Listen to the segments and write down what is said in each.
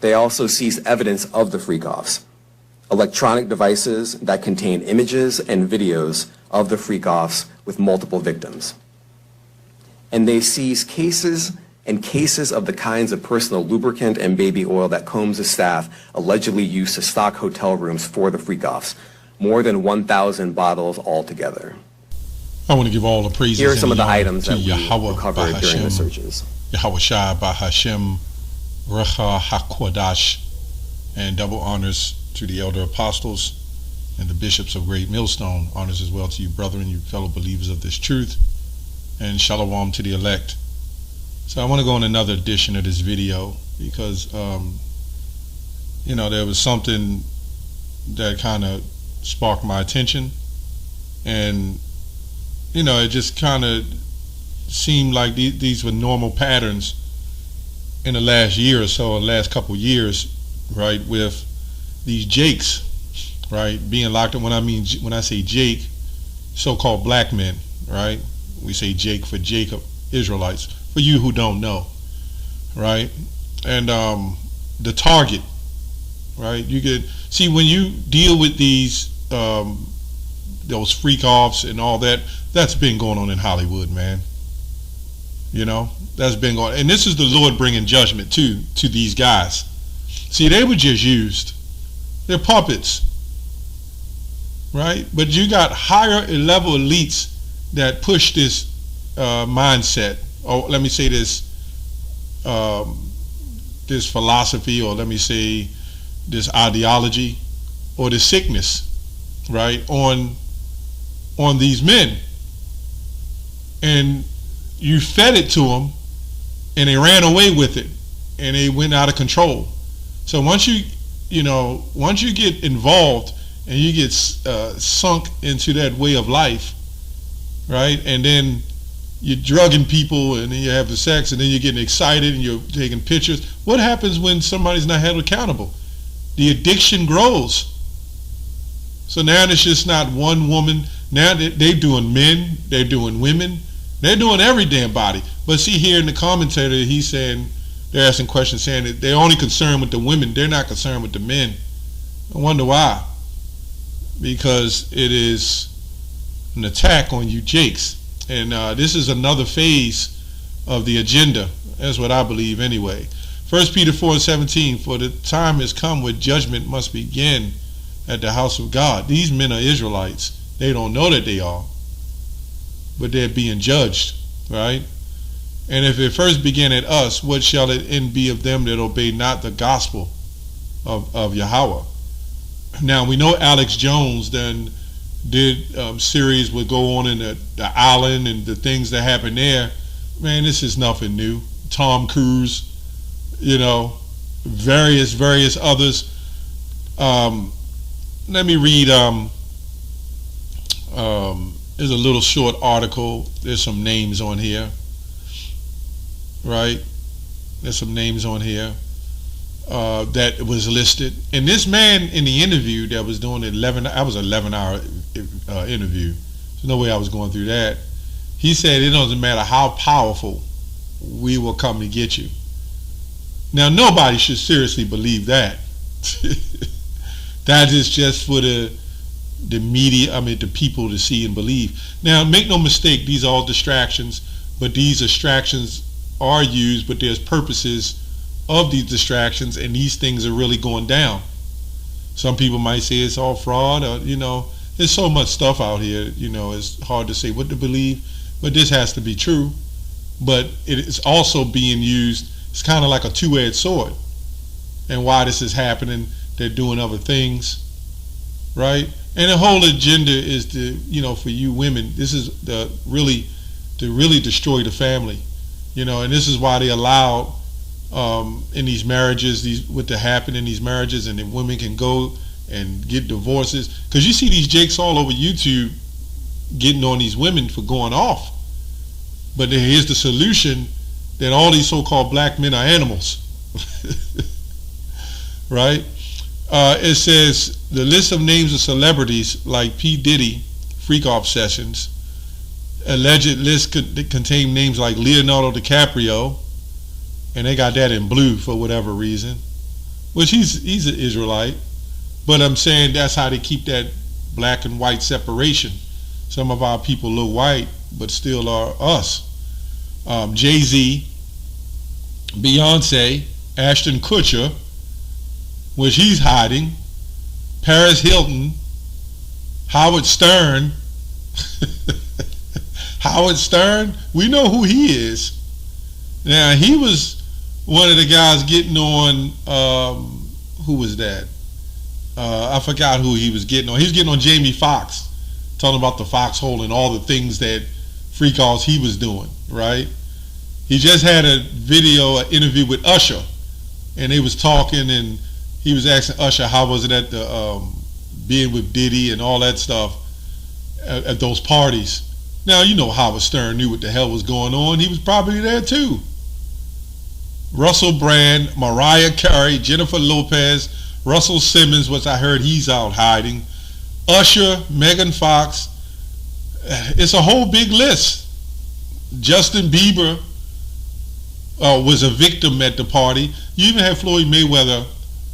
They also seized evidence of the freak-offs, electronic devices that contain images and videos of the freak-offs with multiple victims. And they seized cases and cases of the kinds of personal lubricant and baby oil that Combs' staff allegedly used to stock hotel rooms for the freak-offs, more than 1,000 bottles altogether. I want to give all the praises. Here are some of the items that Yahweh we recovered during the searches. Yahweh Shai Bahashem Recha HaKwadash, and double honors to the elder apostles and the bishops of Great Millstone. Honors as well to you, brethren, you fellow believers of this truth, and shalom to the elect. So I want to go on another edition of this video because, there was something that kind of sparked my attention, and, it just kind of seemed like these were normal patterns in the last year or so, the last couple years, right, with these Jakes, right, being locked up. When I say Jake, so-called black men, right, we say Jake for Jacob, Israelites, for you who don't know, right, and the target, right, you could see when you deal with these those freak-offs and all that, that's been going on in Hollywood, man. That's been going on. And this is the Lord bringing judgment to these guys. See, they were just used. They're puppets, right? But you got higher level elites that push this mindset, or let me say this this philosophy, or let me say this ideology, or this sickness, right, on these men. And you fed it to them, and they ran away with it, and they went out of control. So once you get involved and you get sunk into that way of life, right, and then you're drugging people, and then you have the sex, and then you're getting excited, and you're taking pictures. What happens when somebody's not held accountable? The addiction grows. So now it's just not one woman. Now they're doing men, they're doing women, they're doing every damn body. But see, here in the commentator, he's saying, they're asking questions saying that they're only concerned with the women, they're not concerned with the men. I wonder why. Because it is an attack on you Jakes. And this is another phase of the agenda. That's what I believe anyway. 1 Peter 4:17, for the time has come where judgment must begin at the house of God. These men are Israelites. They don't know that they are, but they're being judged, right? And if it first began at us, what shall it end be of them that obey not the gospel of Yahweh? Now, we know Alex Jones then did series would go on in the island and the things that happened there. Man, this is nothing new. Tom Cruise, various others. Let me read, there's a little short article. There's some names on here, right? There's some names on here that was listed. And this man in the interview that was doing 11-hour interview. There's no way I was going through that. He said it doesn't matter how powerful, we will come to get you. Now, nobody should seriously believe that. That is just for the media, the people to see and believe. Now, make no mistake, these are all distractions, but these distractions are used, but there's purposes of these distractions, and these things are really going down. Some people might say it's all fraud, or, there's so much stuff out here, it's hard to say what to believe, but this has to be true. But it is also being used, it's kind of like a two-edged sword. And why this is happening, they're doing other things, right? And the whole agenda is to, for you women, this is to really destroy the family, and this is why they allow in these marriages, what to happen in these marriages, and then women can go and get divorces. Because you see these jakes all over YouTube getting on these women for going off. But here's the solution, that all these so-called black men are animals. Right? It says, the list of names of celebrities like P. Diddy, freak-off sessions, alleged list could contain names like Leonardo DiCaprio, and they got that in blue for whatever reason. which he's an Israelite, but I'm saying that's how they keep that black and white separation. Some of our people look white, but still are us. Jay-Z, Beyonce, Ashton Kutcher, which he's hiding, Paris Hilton, Howard Stern. Howard Stern, we know who he is. Now, he was one of the guys getting on, who was that? I forgot who he was getting on. He was getting on Jamie Foxx, talking about the foxhole and all the things that freak-offs he was doing, right? He just had a video, an interview with Usher, and they was talking, and he was asking Usher how was it at the being with Diddy and all that stuff at those parties. Now, you know Howard Stern knew what the hell was going on. He was probably there too. Russell Brand, Mariah Carey, Jennifer Lopez, Russell Simmons, which I heard he's out hiding, Usher, Megan Fox. It's a whole big list. Justin Bieber was a victim at the party. You even had Floyd Mayweather,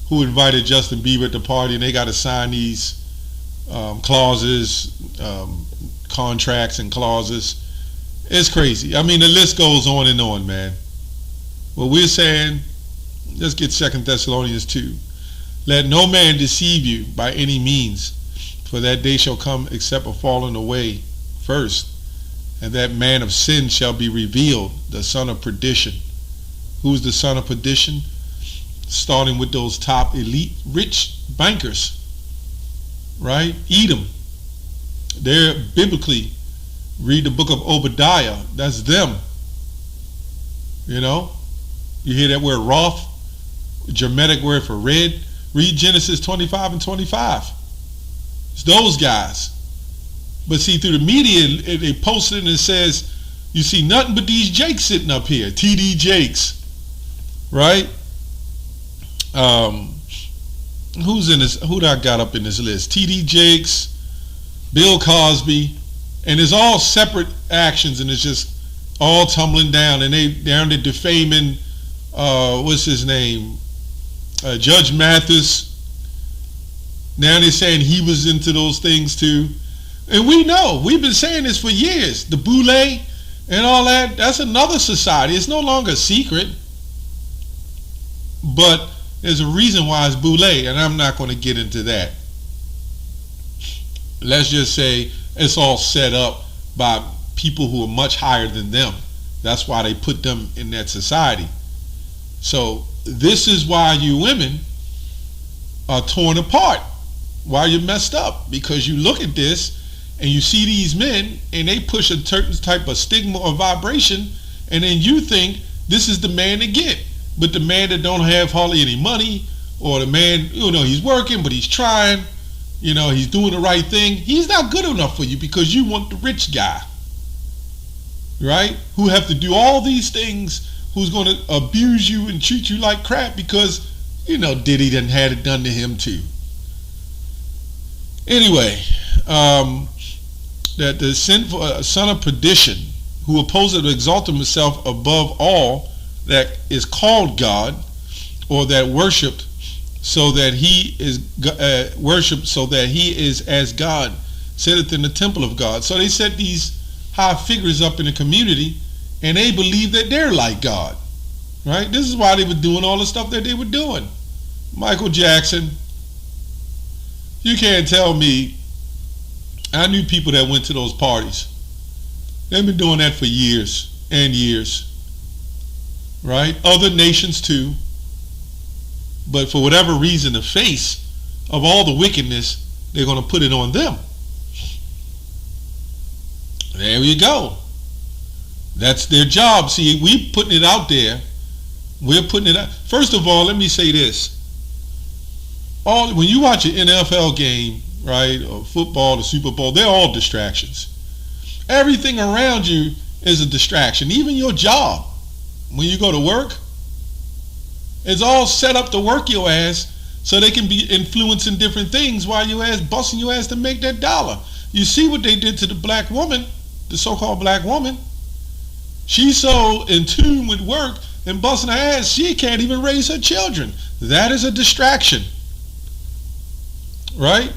who invited Justin Bieber at the party, and they got to sign these clauses, contracts and clauses. It's crazy. I mean, the list goes on and on, man. What we're saying, let's get 2 Thessalonians 2. Let no man deceive you by any means, for that day shall come except a falling away first, and that man of sin shall be revealed, the son of perdition. Who's the son of perdition? Starting with those top elite rich bankers, right? Edom. They're biblically, read the book of Obadiah, that's them. You know, you hear that word Roth, Germanic word for red. Read Genesis 25 and 25. It's those guys. But see, through the media, they post it and it says, you see nothing but these Jakes sitting up here, TD Jakes, right? Who's in this? Who I got up in this list? TD Jakes, Bill Cosby, and it's all separate actions, and it's just all tumbling down, and they're defaming. What's his name? Judge Mathis. Now they're saying he was into those things too, and we know we've been saying this for years. The Boule and all that. That's another society. It's no longer a secret, but there's a reason why it's Boule, and I'm not going to get into that. Let's just say it's all set up by people who are much higher than them. That's why they put them in that society. So this is why you women are torn apart, why you're messed up, because you look at this and you see these men and they push a certain type of stigma or vibration, and then you think this is the man to get. But the man that don't have hardly any money, or the man, you know, he's working but he's trying, you know, he's doing the right thing, he's not good enough for you because you want the rich guy, right? Who have to do all these things, who's going to abuse you and treat you like crap because, you know, Diddy done had it done to him too. Anyway, that the sinful son of perdition, who opposes to exalt himself above all that is called God, or that worshipped, so that he is worshipped, so that he is as God, sitteth in the temple of God. So they set these high figures up in the community, and they believe that they're like God, right? This is why they were doing all the stuff that they were doing. Michael Jackson, you can't tell me. I knew people that went to those parties. They've been doing that for years and years, right? Other nations too. But for whatever reason, the face of all the wickedness, they're going to put it on them. There you go. That's their job. See, we putting it out there. We're putting it out. First of all, let me say this. When you watch an NFL game, right, or football, the Super Bowl, they're all distractions. Everything around you is a distraction. Even your job, when you go to work, it's all set up to work your ass so they can be influencing different things while your ass busting your ass to make that dollar. You see what they did to the black woman, the so-called black woman. She's so in tune with work and busting her ass. She can't even raise her children. That is a distraction. Right?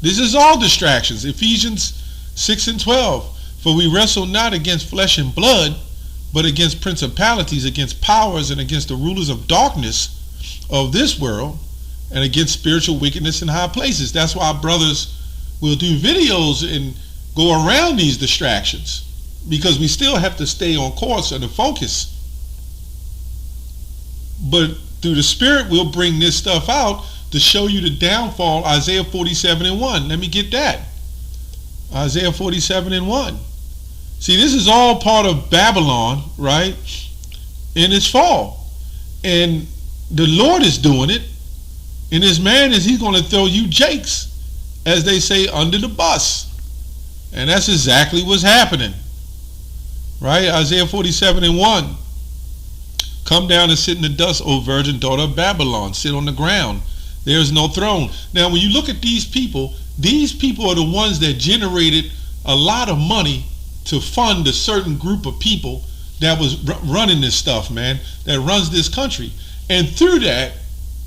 This is all distractions. Ephesians 6:12. For we wrestle not against flesh and blood, but against principalities, against powers, and against the rulers of darkness of this world, and against spiritual wickedness in high places. That's why brothers will do videos and go around these distractions, because we still have to stay on course and to focus. But through the Spirit, we'll bring this stuff out to show you the downfall. Isaiah 47:1. Let me get that. Isaiah 47:1. See, this is all part of Babylon, right? In its fall. And the Lord is doing it. And his man is, he's going to throw you jakes, as they say, under the bus. And that's exactly what's happening. Right? Isaiah 47:1. Come down and sit in the dust, O virgin daughter of Babylon. Sit on the ground. There is no throne. Now, when you look at these people are the ones that generated a lot of money to fund a certain group of people that was running this stuff, man, that runs this country. And through that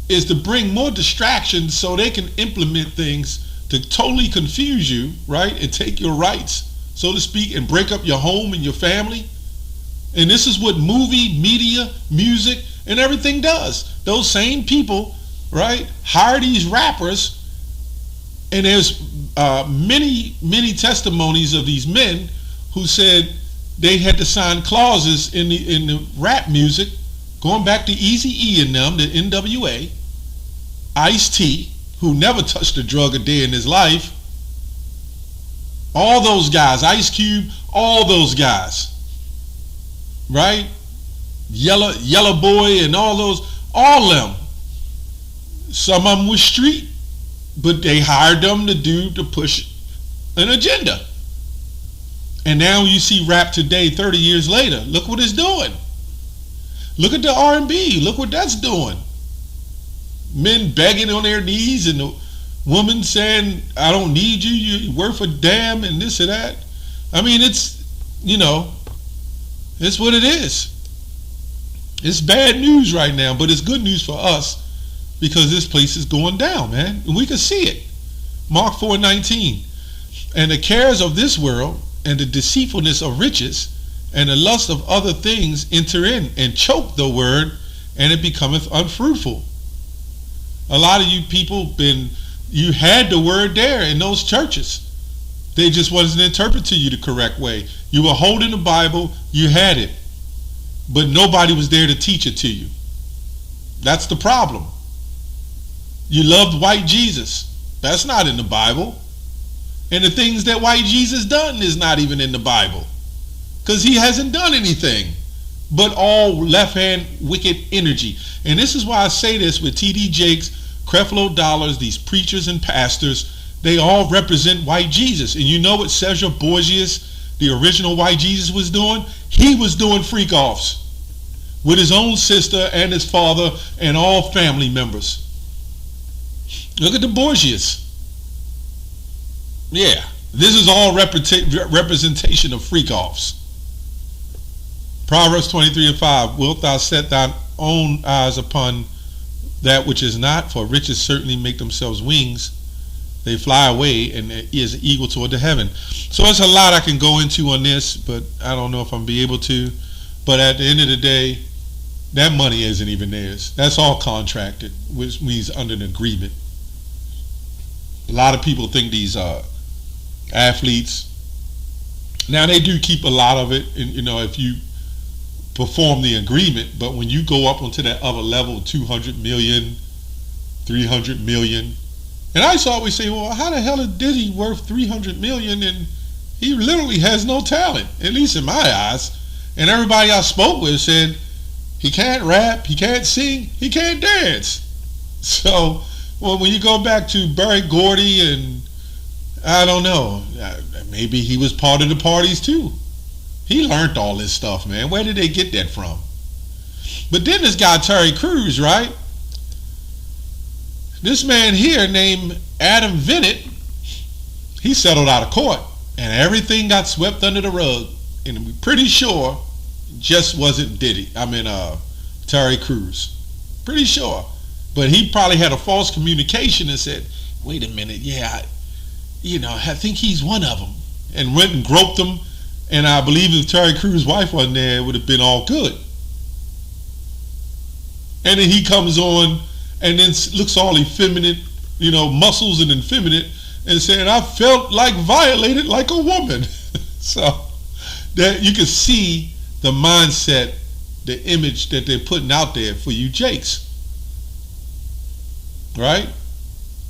is to bring more distractions so they can implement things to totally confuse you, right, and take your rights, so to speak, and break up your home and your family. And this is what movie, media, music, and everything does. Those same people, right, hire these rappers, and there's many testimonies of these men who said they had to sign clauses in the rap music, going back to Eazy-E and them, the NWA, Ice-T, who never touched a drug a day in his life, all those guys, Ice Cube, all those guys, right? Yellow Boy and all of them. Some of them were street, but they hired them to push an agenda. And now you see rap today, 30 years later. Look what it's doing. Look at the R&B. Look what that's doing. Men begging on their knees, and the woman saying, I don't need you, you're worth a damn, and this and that. I mean, it's what it is. It's bad news right now, but it's good news for us, because this place is going down, man. And we can see it. Mark 4:19. And the cares of this world, and the deceitfulness of riches, and the lust of other things enter in and choke the word, and it becometh unfruitful. A lot of you people you had the word there in those churches. They just wasn't interpreted to you the correct way. You were holding the Bible, you had it, but nobody was there to teach it to you. That's the problem. You loved white Jesus. That's not in the Bible. And the things that white Jesus done is not even in the Bible, because he hasn't done anything but all left-hand wicked energy. And this is why I say this with T.D. Jakes, Creflo Dollars, these preachers and pastors, they all represent white Jesus. And you know what Sergio Borges, the original white Jesus, was doing? He was doing freak-offs with his own sister and his father and all family members. Look at the Borgias. Yeah, this is all representation of freak-offs. Proverbs 23:5. Wilt thou set thine own eyes upon that which is not? For riches certainly make themselves wings. They fly away, and is an eagle toward the heaven. So it's a lot I can go into on this, but I don't know if I'm be able to. But at the end of the day, that money isn't even theirs. That's all contracted, which means under an agreement. A lot of people think these athletes, now they do keep a lot of it, and if you perform the agreement, but when you go up onto that other level, 200 million, 300 million, and I used to always say, well, how the hell is Diddy worth 300 million and he literally has no talent, at least in my eyes? And everybody I spoke with said he can't rap, he can't sing, he can't dance. So when you go back to Berry Gordy, and I don't know, maybe he was part of the parties too. He learned all this stuff, man. Where did they get that from? But then this guy Terry Crews, right? This man here named Adam Vinnett, he settled out of court, and everything got swept under the rug. And we're pretty sure just wasn't Terry Crews. Pretty sure. But he probably had a false communication and said, wait a minute, I think he's one of them. And went and groped him. And I believe if Terry Crews' wife wasn't there, it would have been all good. And then he comes on and then looks all effeminate, muscles and effeminate, and saying, I felt like violated like a woman. So that you can see the mindset, the image that they're putting out there for you jakes. Right?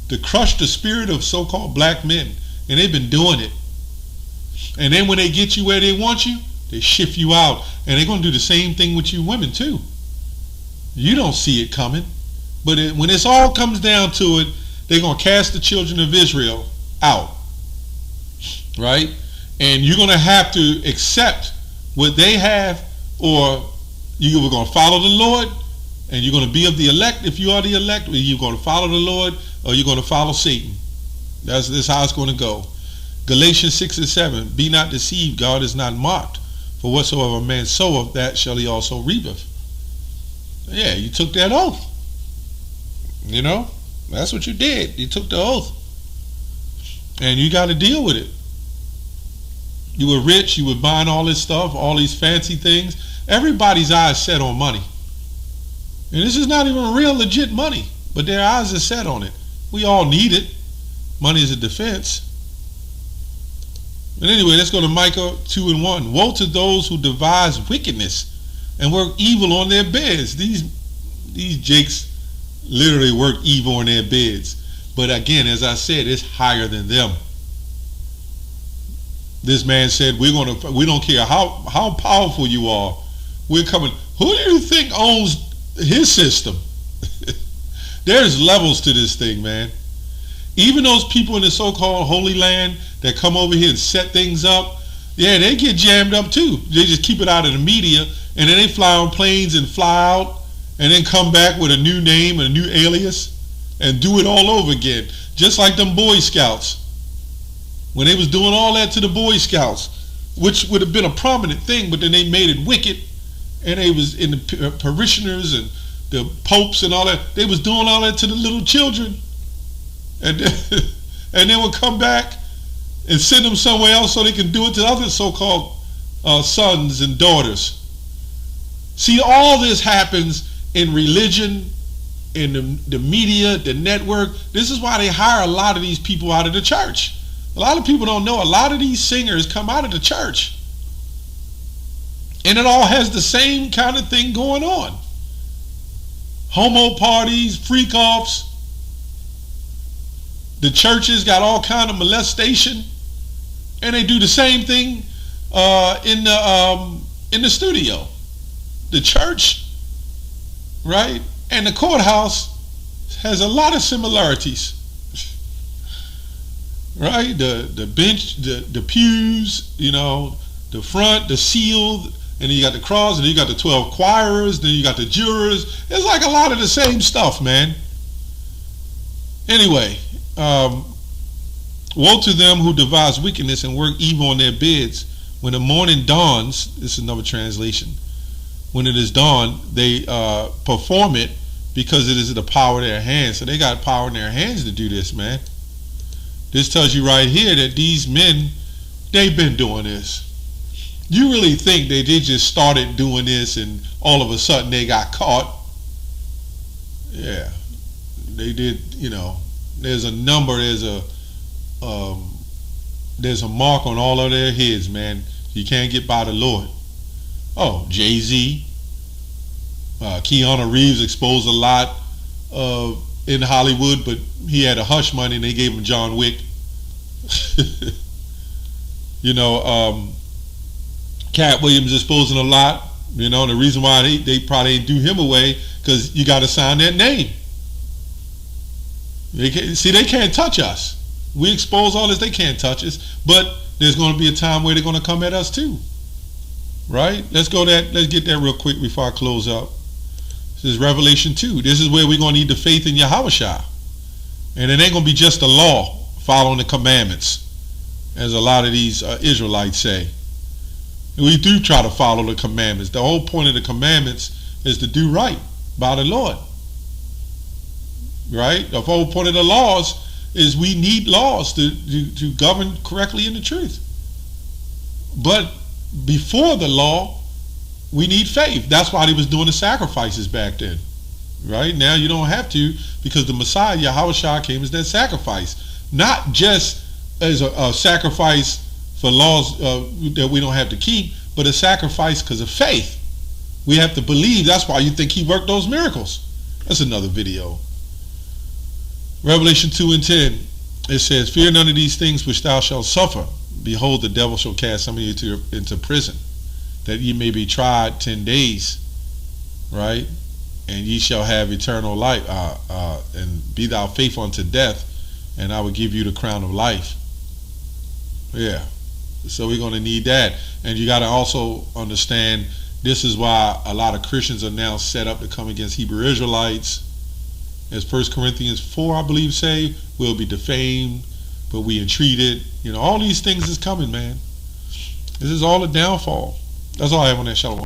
To crush the spirit of so-called black men. And they've been doing it. And then when they get you where they want you, they shift you out. And they're going to do the same thing with you women too. You don't see it coming. But when this all comes down to it, they're going to cast the children of Israel out. Right? And you're going to have to accept what they have, or you're going to follow the Lord, and you're going to be of the elect if you are the elect, or you're going to follow the Lord, or you're going to follow Satan. That's how it's going to go. Galatians 6:7, be not deceived, God is not mocked. For whatsoever a man soweth, that shall he also reapeth. Yeah, you took that oath. That's what you did. You took the oath. And you got to deal with it. You were rich, you were buying all this stuff, all these fancy things. Everybody's eyes set on money. And this is not even real legit money, but their eyes are set on it. We all need it. Money is a defense. But anyway, let's go to Micah 2:1. Woe to those who devise wickedness and work evil on their beds. These jakes literally work evil on their beds. But again, as I said, it's higher than them. This man said, we don't care how powerful you are. We're coming. Who do you think owns his system? There's levels to this thing, man. Even those people in the so-called Holy Land that come over here and set things up, yeah, they get jammed up too. They just keep it out of the media, and then they fly on planes and fly out, and then come back with a new name and a new alias, and do it all over again. Just like them Boy Scouts. When they was doing all that to the Boy Scouts, which would have been a prominent thing, but then they made it wicked, and they was in the parishioners and the popes and all that. They was doing all that to the little children, and then would come back and send them somewhere else so they can do it to other so-called sons and daughters. See, all this happens in religion, in the media, the network. This is why they hire a lot of these people out of the church. A lot of people don't know a lot of these singers come out of the church. And it all has the same kind of thing going on. Homo parties, freak-offs. The churches got all kind of molestation. And they do the same thing in the studio. The church, right, and the courthouse has a lot of similarities. Right? The bench, the pews, the front, the seal, and then you got the cross, and then you got the 12 choirs, then you got the jurors. It's like a lot of the same stuff, man. Anyway, woe to them who devise wickedness and work evil on their beds. When the morning dawns, this is another translation, when it is dawn, they perform it because it is the power of their hands. So they got power in their hands to do this, man. This tells you right here that these men, they've been doing this. You really think they just started doing this and all of a sudden they got caught? Yeah, they did. There's a number, there's a mark on all of their heads, man. You can't get by the Lord. Oh, Jay-Z, Keanu Reeves exposed a lot in Hollywood, but he had a hush money and they gave him John Wick. Cat Williams exposing a lot. The reason why they probably didn't do him away, because you got to sign that name. They can't touch us. We expose all this, they can't touch us. But there's going to be a time where they're going to come at us too. Right? Let's get that real quick before I close up. This is Revelation 2. This is where we're going to need the faith in Yahushua. And it ain't going to be just the law, following the commandments, as a lot of these Israelites say. And we do try to follow the commandments. The whole point of the commandments is to do right by the Lord. Right? The whole point of the laws is we need laws to govern correctly in the truth. But before the law, we need faith. That's why they was doing the sacrifices back then. Right? Now you don't have to, because the Messiah, Yahushua, came as that sacrifice. Not just as a sacrifice for laws that we don't have to keep, but a sacrifice because of faith. We have to believe. That's why you think he worked those miracles. That's another video. Revelation 2:10, it says, "Fear none of these things which thou shalt suffer. Behold, the devil shall cast some of you into prison, that ye may be tried 10 days, right? And ye shall have eternal life, and be thou faithful unto death, and I will give you the crown of life." Yeah. So we're going to need that. And you got to also understand, this is why a lot of Christians are now set up to come against Hebrew Israelites. As 1 Corinthians 4, I believe, say, we'll be defamed, but we entreated. All these things is coming, man. This is all a downfall. That's all I have on that. Shalom.